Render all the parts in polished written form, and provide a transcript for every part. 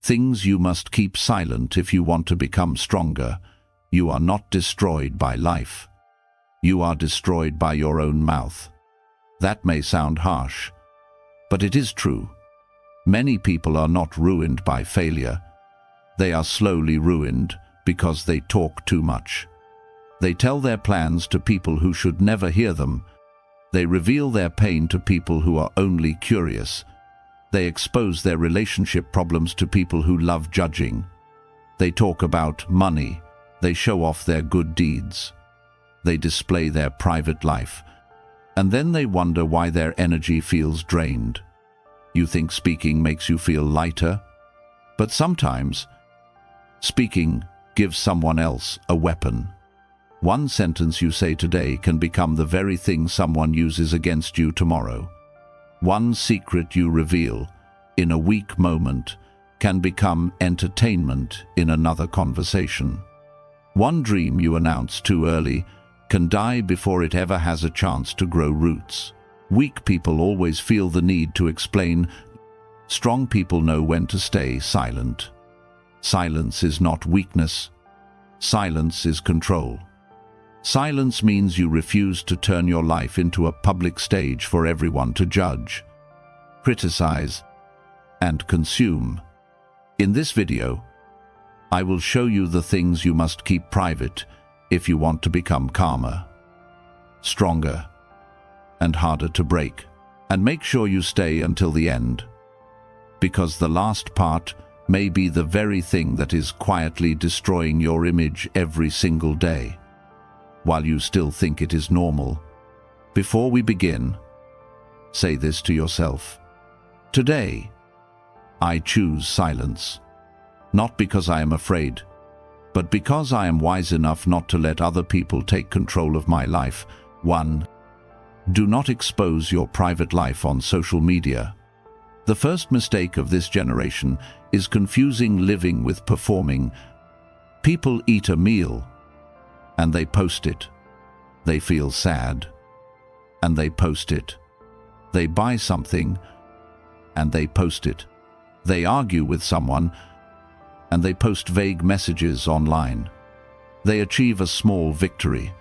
Things you must keep silent if you want to become stronger. You are not destroyed by life. You are destroyed by your own mouth. That may sound harsh, but it is true. Many people are not ruined by failure. They are slowly ruined because they talk too much. They tell their plans to people who should never hear them. They reveal their pain to people who are only curious. They expose their relationship problems to people who love judging. They talk about money. They show off their good deeds. They display their private life. And then they wonder why their energy feels drained. You think speaking makes you feel lighter? But sometimes, speaking gives someone else a weapon. One sentence you say today can become the very thing someone uses against you tomorrow. One secret you reveal in a weak moment can become entertainment in another conversation. One dream you announce too early can die before it ever has a chance to grow roots. Weak people always feel the need to explain. Strong people know when to stay silent. Silence is not weakness. Silence is control. Silence means you refuse to turn your life into a public stage for everyone to judge, criticize, and consume. In this video, I will show you the things you must keep private if you want to become calmer, stronger, and harder to break. And make sure you stay until the end, because the last part may be the very thing that is quietly destroying your image every single day, while you still think it is normal. Before we begin, say this to yourself. Today, I choose silence, not because I am afraid, but because I am wise enough not to let other people take control of my life. 1. Do not expose your private life on social media. The first mistake of this generation is confusing living with performing. People eat a meal, and they post it. They feel sad, and they post it. They buy something, and they post it. They argue with someone, and they post vague messages online. They achieve a small victory,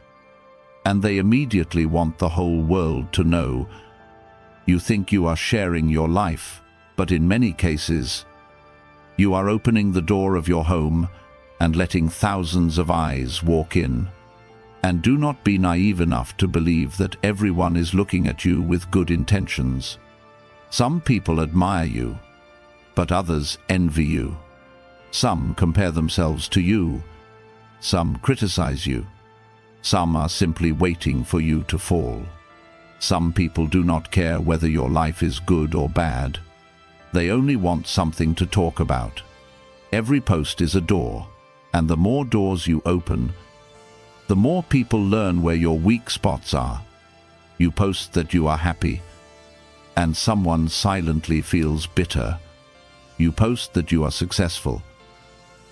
and they immediately want the whole world to know. You think you are sharing your life, but in many cases, you are opening the door of your home and letting thousands of eyes walk in. And do not be naive enough to believe that everyone is looking at you with good intentions. Some people admire you, but others envy you. Some compare themselves to you. Some criticize you. Some are simply waiting for you to fall. Some people do not care whether your life is good or bad. They only want something to talk about. Every post is a door, and the more doors you open, the more people learn where your weak spots are. You post that you are happy, and someone silently feels bitter. You post that you are successful,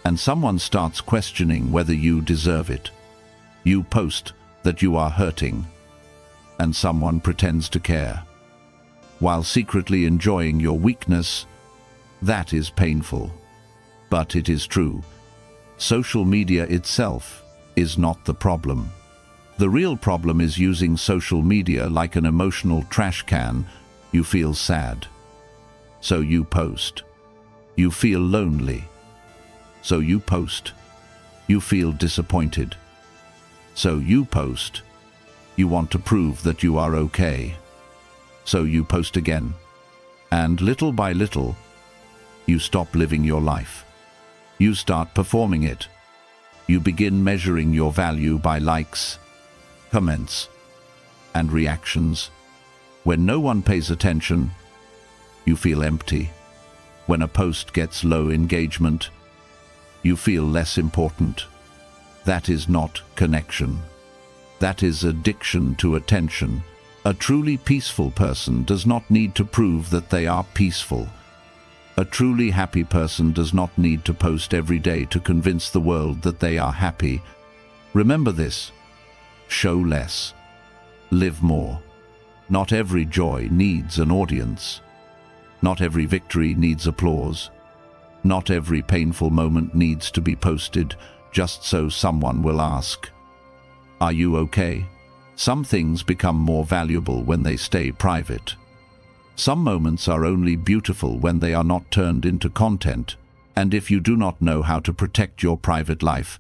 and someone starts questioning whether you deserve it. You post that you are hurting, and someone pretends to care, while secretly enjoying your weakness. That is painful, but it is true. Social media itself is not the problem. The real problem is using social media like an emotional trash can. You feel sad, so you post. You feel lonely, so you post. You feel disappointed, so you post. You want to prove that you are okay, so you post again. And little by little, you stop living your life. You start performing it. You begin measuring your value by likes, comments, and reactions. When no one pays attention, you feel empty. When a post gets low engagement, you feel less important. That is not connection. That is addiction to attention. A truly peaceful person does not need to prove that they are peaceful. A truly happy person does not need to post every day to convince the world that they are happy. Remember this. Show less. Live more. Not every joy needs an audience. Not every victory needs applause. Not every painful moment needs to be posted just so someone will ask, "Are you okay?" Some things become more valuable when they stay private. Some moments are only beautiful when they are not turned into content, and if you do not know how to protect your private life,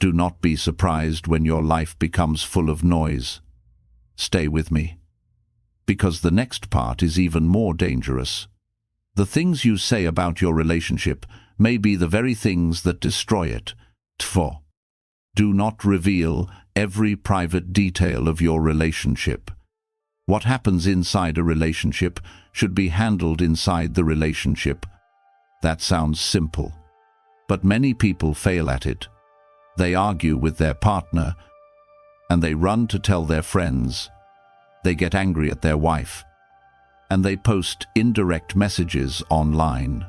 do not be surprised when your life becomes full of noise. Stay with me, because the next part is even more dangerous. The things you say about your relationship may be the very things that destroy it. Do not reveal every private detail of your relationship. What happens inside a relationship should be handled inside the relationship. That sounds simple, but many people fail at it. They argue with their partner, and they run to tell their friends. They get angry at their wife, and they post indirect messages online.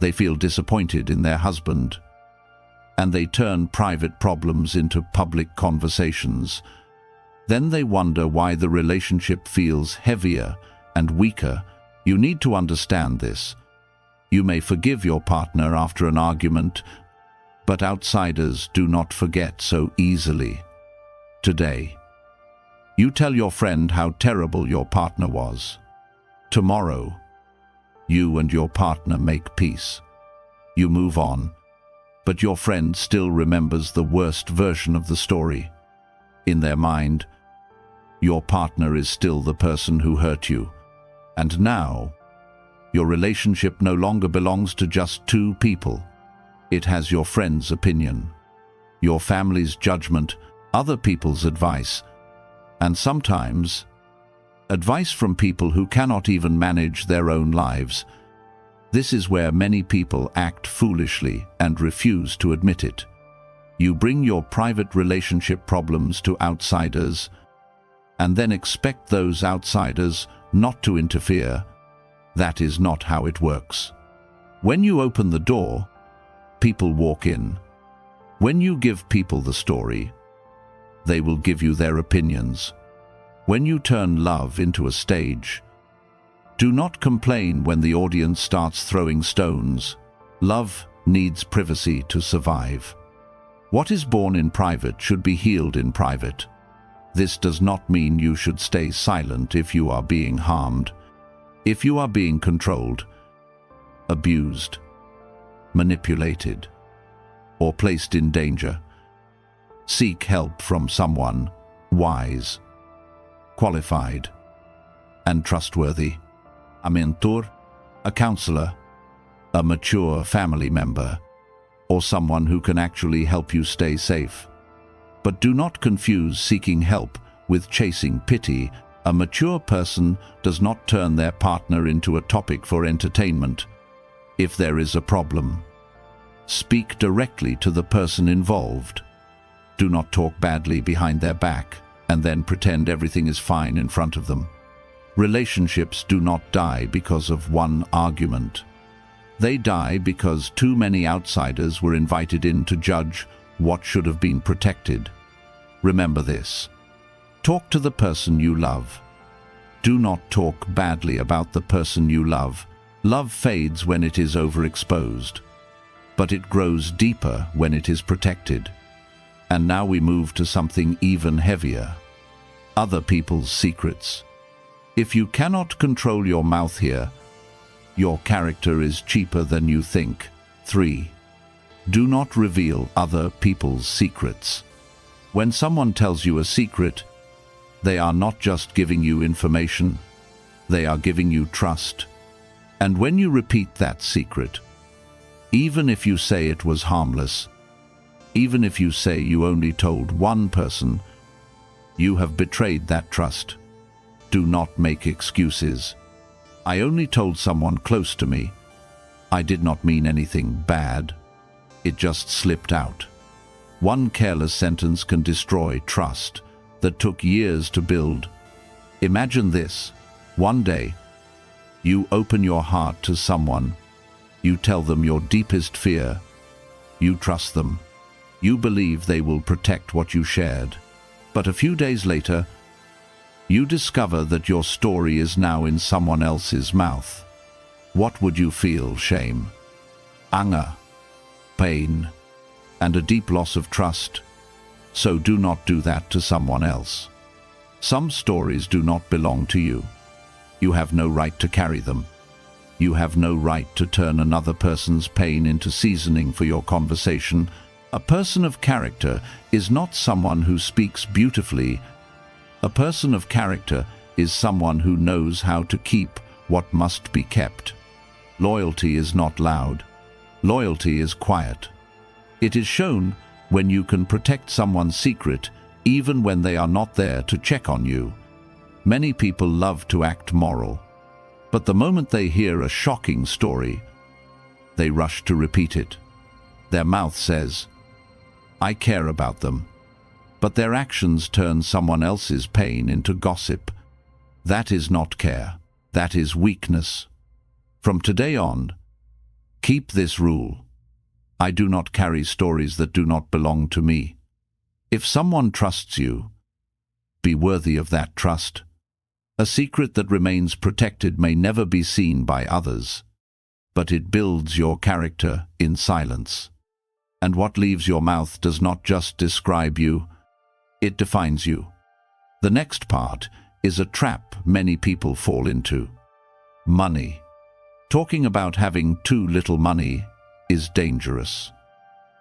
They feel disappointed in their husband, and they turn private problems into public conversations. Then they wonder why the relationship feels heavier and weaker. You need to understand this. You may forgive your partner after an argument, but outsiders do not forget so easily. Today, you tell your friend how terrible your partner was. Tomorrow, you and your partner make peace. You move on, but your friend still remembers the worst version of the story. In their mind, your partner is still the person who hurt you. And now, your relationship no longer belongs to just two people. It has your friend's opinion, your family's judgment, other people's advice, and sometimes advice from people who cannot even manage their own lives. This is where many people act foolishly and refuse to admit it. You bring your private relationship problems to outsiders and then expect those outsiders not to interfere. That is not how it works. When you open the door, people walk in. When you give people the story, they will give you their opinions. When you turn love into a stage, do not complain when the audience starts throwing stones. Love needs privacy to survive. What is born in private should be healed in private. This does not mean you should stay silent if you are being harmed. If you are being controlled, abused, manipulated, or placed in danger, seek help from someone wise, qualified, and trustworthy. A mentor, a counselor, a mature family member, or someone who can actually help you stay safe. But do not confuse seeking help with chasing pity. A mature person does not turn their partner into a topic for entertainment. If there is a problem, speak directly to the person involved. Do not talk badly behind their back and then pretend everything is fine in front of them. Relationships do not die because of one argument. They die because too many outsiders were invited in to judge what should have been protected. Remember this. Talk to the person you love. Do not talk badly about the person you love. Love fades when it is overexposed, but it grows deeper when it is protected. And now we move to something even heavier. Other people's secrets. If you cannot control your mouth here, your character is cheaper than you think. 3. Do not reveal other people's secrets. When someone tells you a secret, they are not just giving you information, they are giving you trust. And when you repeat that secret, even if you say it was harmless, even if you say you only told one person, you have betrayed that trust. Do not make excuses. I only told someone close to me. I did not mean anything bad. It just slipped out. One careless sentence can destroy trust that took years to build. Imagine this. One day, you open your heart to someone. You tell them your deepest fear. You trust them. You believe they will protect what you shared. But a few days later, you discover that your story is now in someone else's mouth. What would you feel? Shame, anger, pain, and a deep loss of trust. So do not do that to someone else. Some stories do not belong to you. You have no right to carry them. You have no right to turn another person's pain into seasoning for your conversation. A person of character is not someone who speaks beautifully. A person of character is someone who knows how to keep what must be kept. Loyalty is not loud. Loyalty is quiet. It is shown when you can protect someone's secret even when they are not there to check on you. Many people love to act moral, but the moment they hear a shocking story, they rush to repeat it. Their mouth says, "I care about them," but their actions turn someone else's pain into gossip. That is not care. That is weakness. From today on, keep this rule. I do not carry stories that do not belong to me. If someone trusts you, be worthy of that trust. A secret that remains protected may never be seen by others, but it builds your character in silence. And what leaves your mouth does not just describe you, it defines you. The next part is a trap many people fall into. Money. Talking about having too little money is dangerous.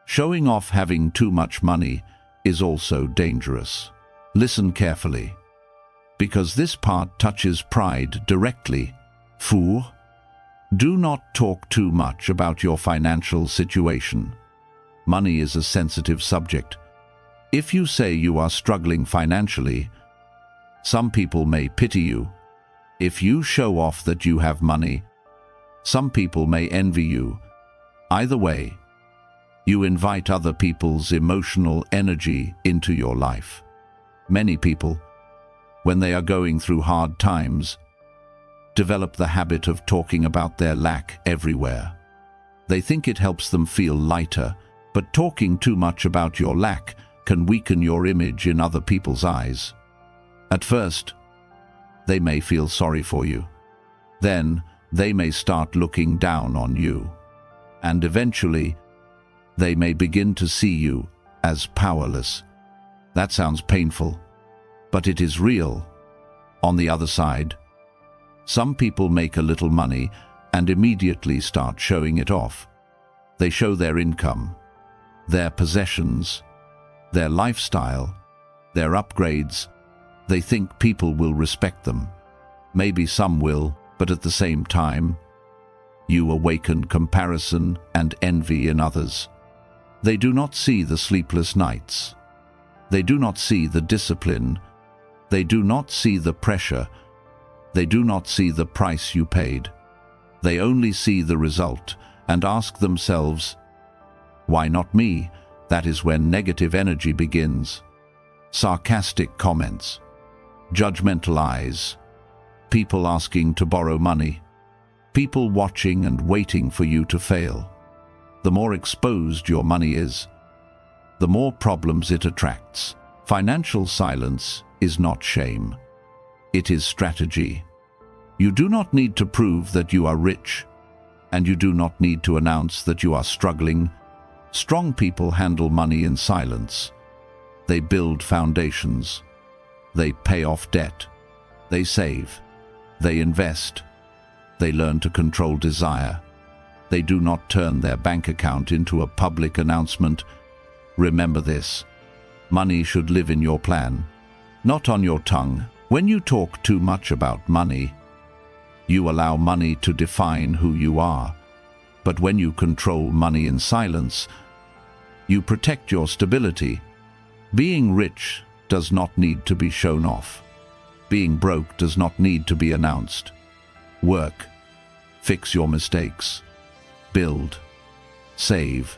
Showing off having too much money is also dangerous. Listen carefully, because this part touches pride directly. Fool, do not talk too much about your financial situation. Money is a sensitive subject. If you say you are struggling financially, some people may pity you. If you show off that you have money, some people may envy you. Either way, you invite other people's emotional energy into your life. Many people, when they are going through hard times, develop the habit of talking about their lack everywhere. They think it helps them feel lighter, but talking too much about your lack can weaken your image in other people's eyes. At first, they may feel sorry for you. Then, they may start looking down on you. And eventually, they may begin to see you as powerless. That sounds painful, but it is real. On the other side, some people make a little money and immediately start showing it off. They show their income, their possessions, their lifestyle, their upgrades. They think people will respect them. Maybe some will, but at the same time, you awaken comparison and envy in others. They do not see the sleepless nights. They do not see the discipline. They do not see the pressure. They do not see the price you paid. They only see the result and ask themselves, "Why not me?" That is when negative energy begins. Sarcastic comments, judgmental eyes, people asking to borrow money, people watching and waiting for you to fail. The more exposed your money is, the more problems it attracts. Financial silence is not shame. It is strategy. You do not need to prove that you are rich, and you do not need to announce that you are struggling. Strong people handle money in silence. They build foundations. They pay off debt. They save. They invest. They learn to control desire. They do not turn their bank account into a public announcement. Remember this: money should live in your plan, not on your tongue. When you talk too much about money, you allow money to define who you are. But when you control money in silence, you protect your stability. Being rich does not need to be shown off. Being broke does not need to be announced. Work. Fix your mistakes. Build. Save.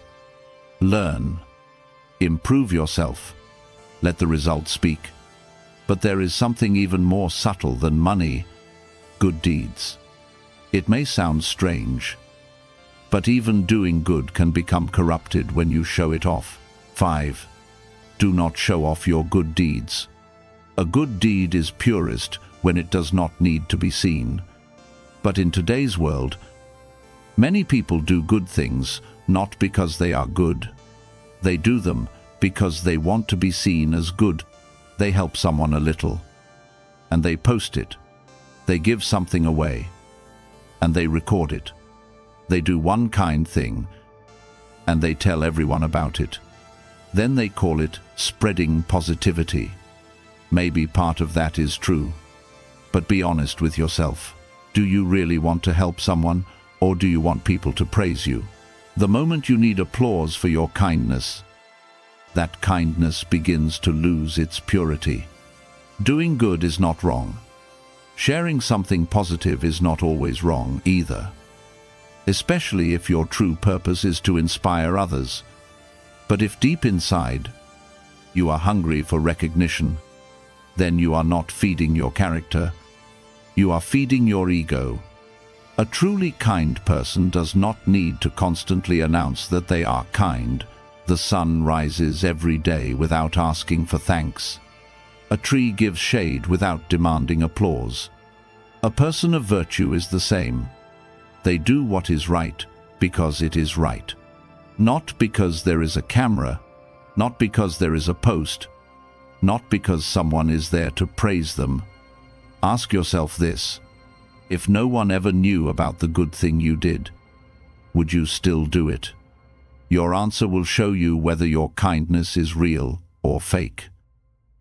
Learn. Improve yourself. Let the results speak. But there is something even more subtle than money: good deeds. It may sound strange, but even doing good can become corrupted when you show it off. 5. Do not show off your good deeds. A good deed is purest when it does not need to be seen. But in today's world, Many people do good things not because they are good. They do them because they want to be seen as good. They help someone a little, and they post it. They give something away, and they record it. They do one kind thing, and they tell everyone about it. Then they call it spreading positivity. Maybe part of that is true. But be honest with yourself. Do you really want to help someone, or do you want people to praise you? The moment you need applause for your kindness, that kindness begins to lose its purity. Doing good is not wrong. Sharing something positive is not always wrong either, especially if your true purpose is to inspire others. But if deep inside you are hungry for recognition, then you are not feeding your character, you are feeding your ego. A truly kind person does not need to constantly announce that they are kind. The sun rises every day without asking for thanks. A tree gives shade without demanding applause. A person of virtue is the same. They do what is right because it is right. Not because there is a camera, not because there is a post, not because someone is there to praise them. Ask yourself this: if no one ever knew about the good thing you did, would you still do it? Your answer will show you whether your kindness is real or fake.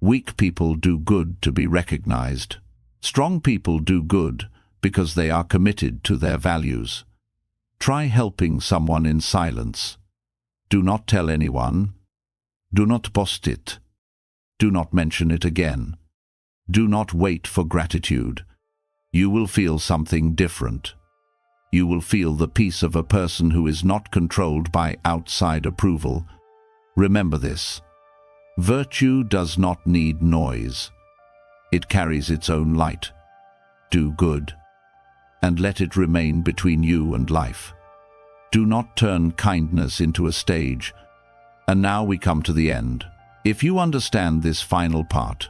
Weak people do good to be recognized. Strong people do good because they are committed to their values. Try helping someone in silence. Do not tell anyone. Do not post it. Do not mention it again. Do not wait for gratitude. You will feel something different. You will feel the peace of a person who is not controlled by outside approval. Remember this: virtue does not need noise. It carries its own light. Do good, and let it remain between you and life. Do not turn kindness into a stage. And now we come to the end. If you understand this final part,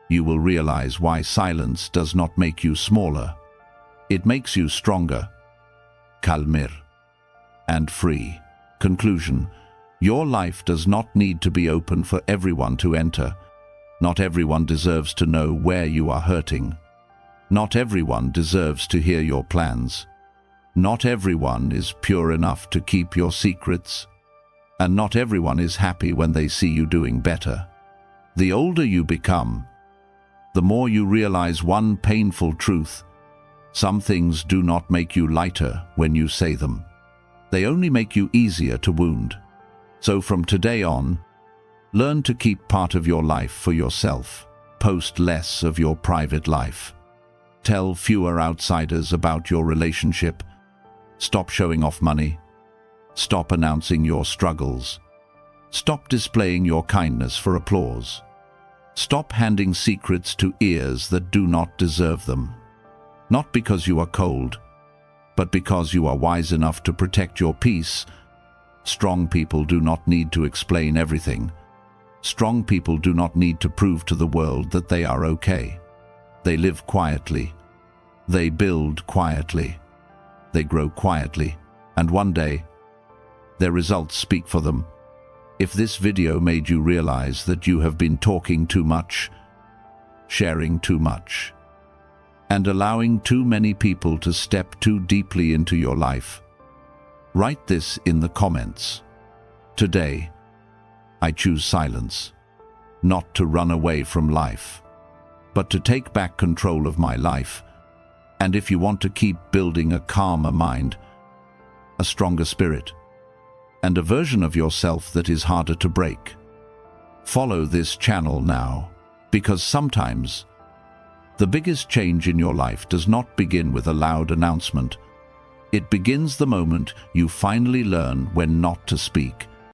you will realize why silence does not make you smaller. It makes you stronger, calmer, and free. Conclusion: your life does not need to be open for everyone to enter. Not everyone deserves to know where you are hurting. Not everyone deserves to hear your plans. Not everyone is pure enough to keep your secrets. And not everyone is happy when they see you doing better. The older you become, the more you realize one painful truth: some things do not make you lighter when you say them. They only make you easier to wound. So from today on, learn to keep part of your life for yourself. Post less of your private life. Tell fewer outsiders about your relationship. Stop showing off money. Stop announcing your struggles. Stop displaying your kindness for applause. Stop handing secrets to ears that do not deserve them. Not because you are cold, but because you are wise enough to protect your peace. Strong people do not need to explain everything. Strong people do not need to prove to the world that they are okay. They live quietly. They build quietly. They grow quietly. And one day, their results speak for them. If this video made you realize that you have been talking too much, sharing too much, and allowing too many people to step too deeply into your life, write this in the comments. Today, I choose silence, not to run away from life, but to take back control of my life. And if you want to keep building a calmer mind, a stronger spirit, and a version of yourself that is harder to break, follow this channel now, because sometimes the biggest change in your life does not begin with a loud announcement. It begins the moment you finally learn when not to speak,